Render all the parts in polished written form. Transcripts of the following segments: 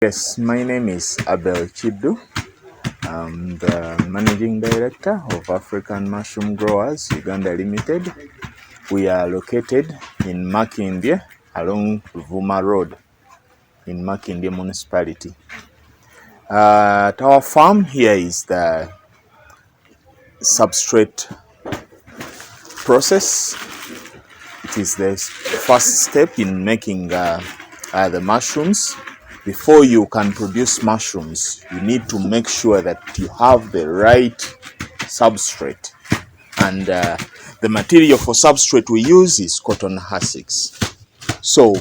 Yes, my name is Abel Chidu. I'm the Managing Director of African Mushroom Growers Uganda Limited. We are located in Makindye along Vuma Road in Makindye Municipality. Our farm here is the substrate process. It is the first step in making the mushrooms. Before you can produce mushrooms, you need to make sure that you have the right substrate. And the material for substrate we use is cotton husks. So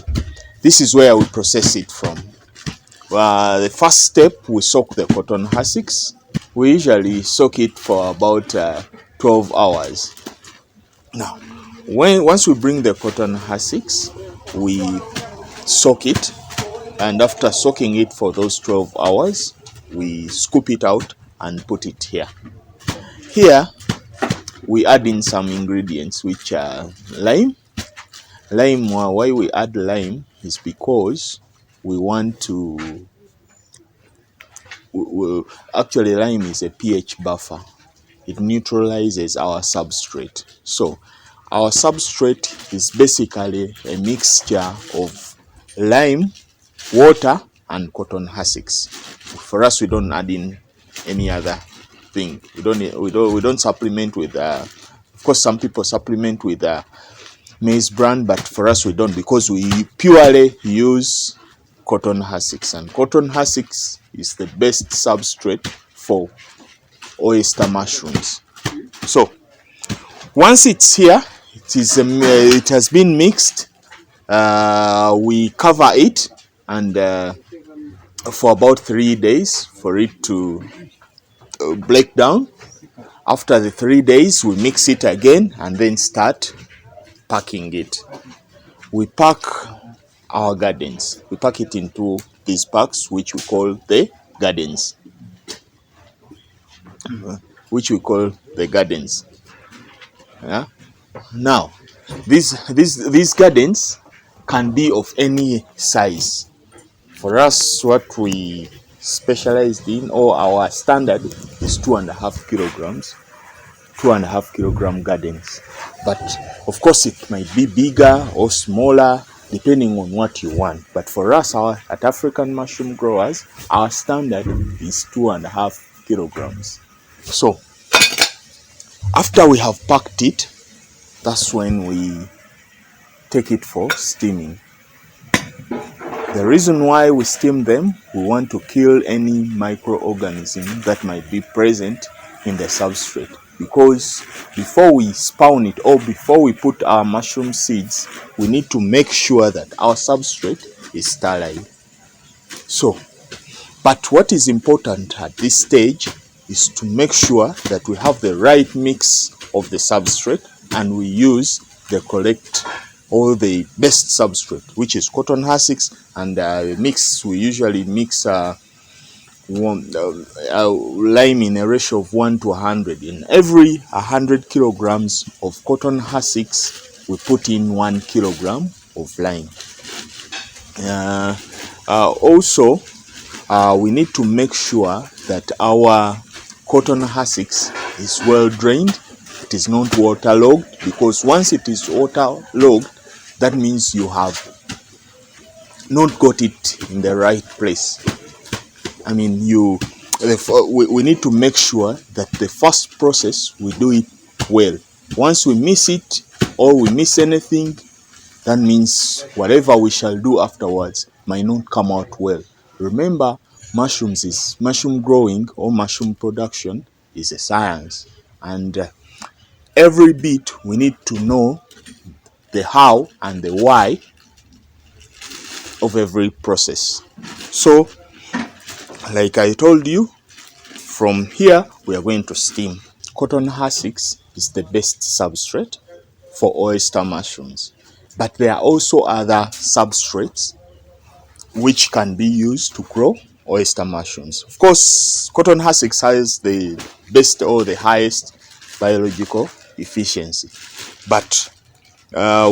this is where we process it from. The first step, we soak the cotton husks. We usually soak it for about 12 hours. Now, once we bring the cotton husks, we soak it, and after soaking it for those 12 hours, we scoop it out and put it here. Here, we add in some ingredients which are lime. Lime, why we add lime is because we want to, actually lime is a pH buffer. It neutralizes our substrate. So our substrate is basically a mixture of lime, water, and cotton husks. For us, we don't add in any other thing. We don't supplement with. Of course, some people supplement with maize bran, but for us, we don't, because we purely use cotton husks, and cotton husks is the best substrate for oyster mushrooms. So once it's here, it has been mixed. We cover it and for about 3 days for it to break down. After the 3 days, we mix it again and then start packing it. We pack our gardens. We pack it into these packs, which we call the gardens. Yeah. Now, these gardens can be of any size. For us, what we specialized in, or our standard, is 2.5 kilograms. 2.5 kilogram gardens. But of course, it might be bigger or smaller depending on what you want. But for us, at African Mushroom Growers, our standard is 2.5 kilograms. So after we have packed it, that's when we take it for steaming. The reason why we steam them, we want to kill any microorganism that might be present in the substrate. Because before we spawn it, or before we put our mushroom seeds, we need to make sure that our substrate is sterile. So, but what is important at this stage is to make sure that we have the right mix of the substrate, and we use the correct or the best substrate, which is cotton husks, and we usually mix lime in a ratio of 1 to 100. In every 100 kilograms of cotton husks, we put in 1 kilogram of lime. Also, we need to make sure that our cotton husks is well drained. It is not waterlogged, because once it is waterlogged, that means you have not got it in the right place. I mean, we need to make sure that the first process, we do it well. Once we miss it, or we miss anything, that means whatever we shall do afterwards might not come out well. Remember, mushroom growing or mushroom production is a science, and every bit we need to know the how and the why of every process. So, like I told you, from here we are going to steam. Cotton husks is the best substrate for oyster mushrooms, but there are also other substrates which can be used to grow oyster mushrooms. Of course, cotton husks has the best or the highest biological efficiency, but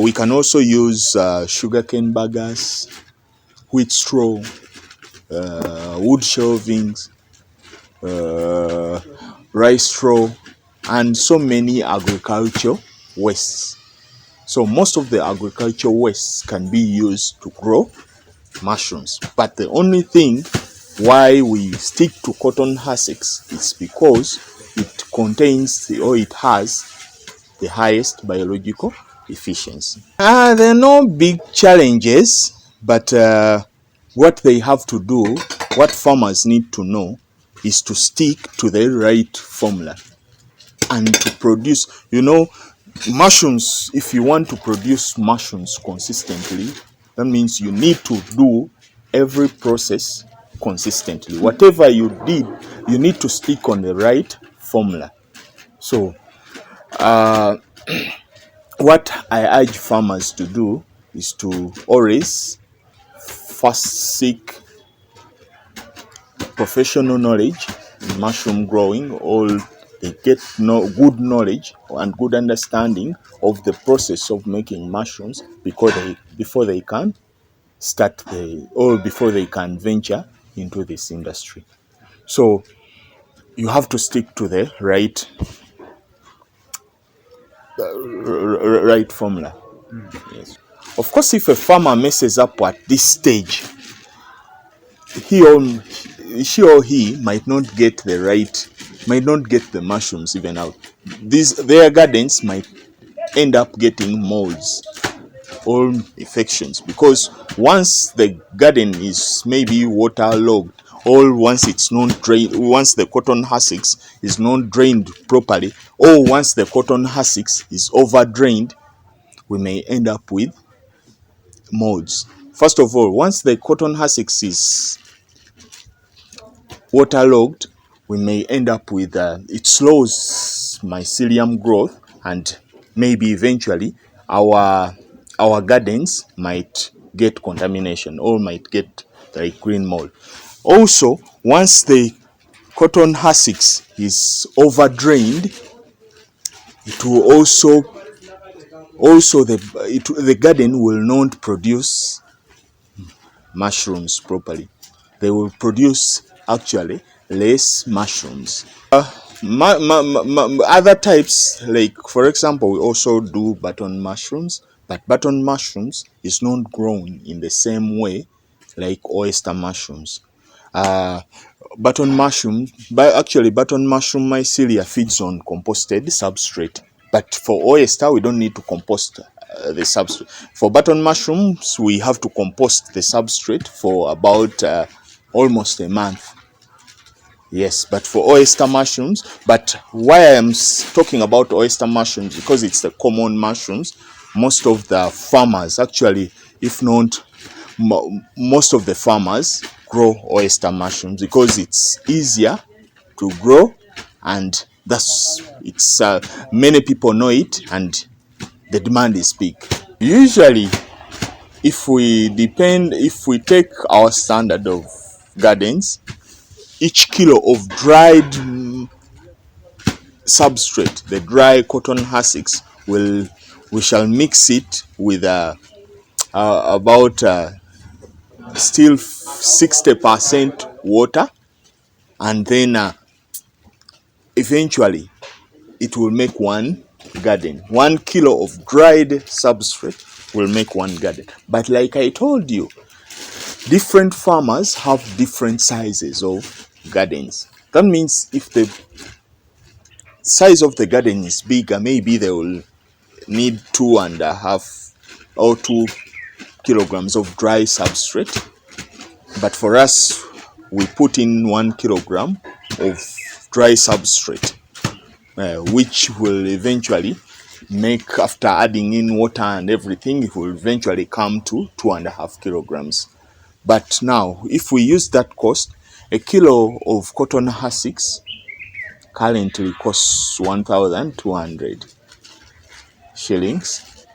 we can also use sugarcane bagasse, wheat straw, wood shelvings, rice straw, and so many agricultural wastes. So most of the agricultural wastes can be used to grow mushrooms. But the only thing why we stick to cotton hussks is because it contains or it has the highest biological efficiency. There are no big challenges, but what they have to do, what farmers need to know, is to stick to the right formula and to produce, mushrooms. If you want to produce mushrooms consistently, that means you need to do every process consistently. Whatever you did, you need to stick on the right formula. So what I urge farmers to do is to always first seek professional knowledge in mushroom growing, or they get good knowledge and good understanding of the process of making mushrooms before they can before they can venture into this industry. So you have to stick to the right formula. Yes. Of course, if a farmer messes up at this stage, she or he might not get the mushrooms even out. Their gardens might end up getting molds or infections, because once the garden is maybe waterlogged, or once it's not drained, once the cotton hussks is not drained properly, or once the cotton hussks is over drained, we may end up with molds. First of all, once the cotton hussks is waterlogged, we may end up with it slows mycelium growth, and maybe eventually our gardens might get contamination or might get like green mold. Also, once the cotton hussks is over drained, it will also the garden will not produce mushrooms properly. They will produce actually less mushrooms. Other types, like for example, we also do button mushrooms, but button mushrooms is not grown in the same way like oyster mushrooms. Uh, button mushroom mycelia feeds on composted substrate, but for oyster we don't need to compost the substrate. For button mushrooms we have to compost the substrate for about almost a month. Yes, but for oyster mushrooms, but why I am talking about oyster mushrooms, because it's the common mushrooms. Most of the farmers, actually, if not most of the farmers, grow oyster mushrooms because it's easier to grow, and it's many people know it, and the demand is big. Usually, if we take our standard of gardens, each kilo of dried substrate, the dry cotton hussks, we shall mix it with about still 60% water, and then eventually it will make one garden. 1 kilo of dried substrate will make one garden. But like I told you, different farmers have different sizes of gardens. That means if the size of the garden is bigger, maybe they will need 2.5 or 2 kilograms of dry substrate. But for us, we put in 1 kilogram of dry substrate, which will eventually make, after adding in water and everything, it will eventually come to 2.5 kilograms. But now, if we use that cost, a kilo of cotton hussks currently costs 1,200 shillings.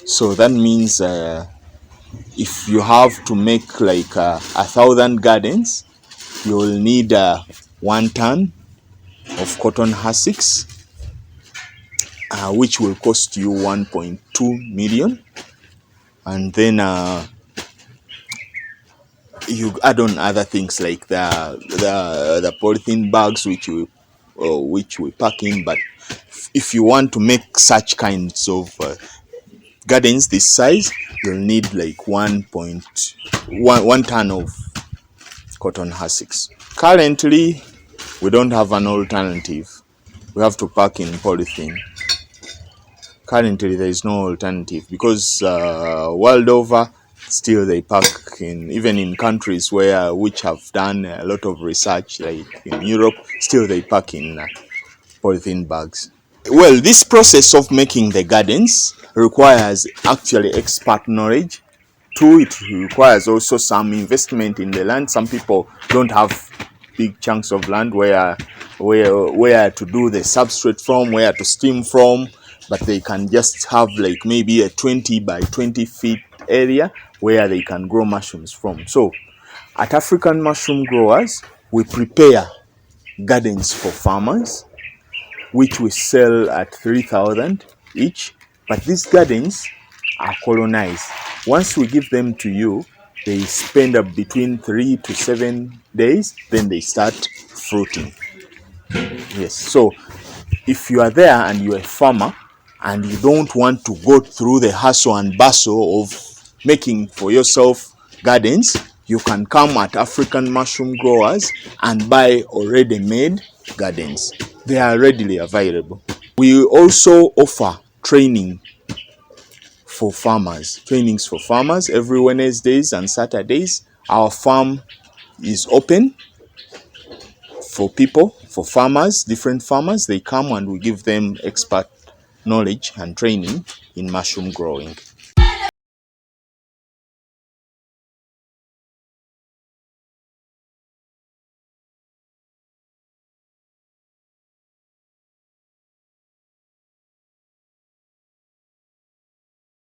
So that means if you have to make like 1,000 gardens, you will need 1 ton of cotton hussks, which will cost you 1.2 million. And then you add on other things like the polythene bags which we pack in. But if you want to make such kinds of gardens this size, you'll need like 1 ton of cotton hussks. Currently, we don't have an alternative. We have to pack in polythene. Currently, there is no alternative because world over, still they pack in, even in countries which have done a lot of research, like in Europe, still they pack in polythene bags. Well, this process of making the gardens requires actually expert knowledge. Two, it requires also some investment in the land. Some people don't have big chunks of land where to do the substrate from, where to steam from, but they can just have like maybe a 20 by 20 feet area where they can grow mushrooms from. So at African Mushroom Growers, we prepare gardens for farmers, which we sell at 3,000 each. But these gardens are colonized. Once we give them to you, they spend up between 3 to 7 days, then they start fruiting. Yes, so if you are there and you're a farmer and you don't want to go through the hustle and bustle of making for yourself gardens, you can come at African Mushroom Growers and buy already made gardens. They are readily available. We also offer trainings for farmers every Wednesdays and Saturdays. Our farm is open for people, for farmers, different farmers. They come and we give them expert knowledge and training in mushroom growing.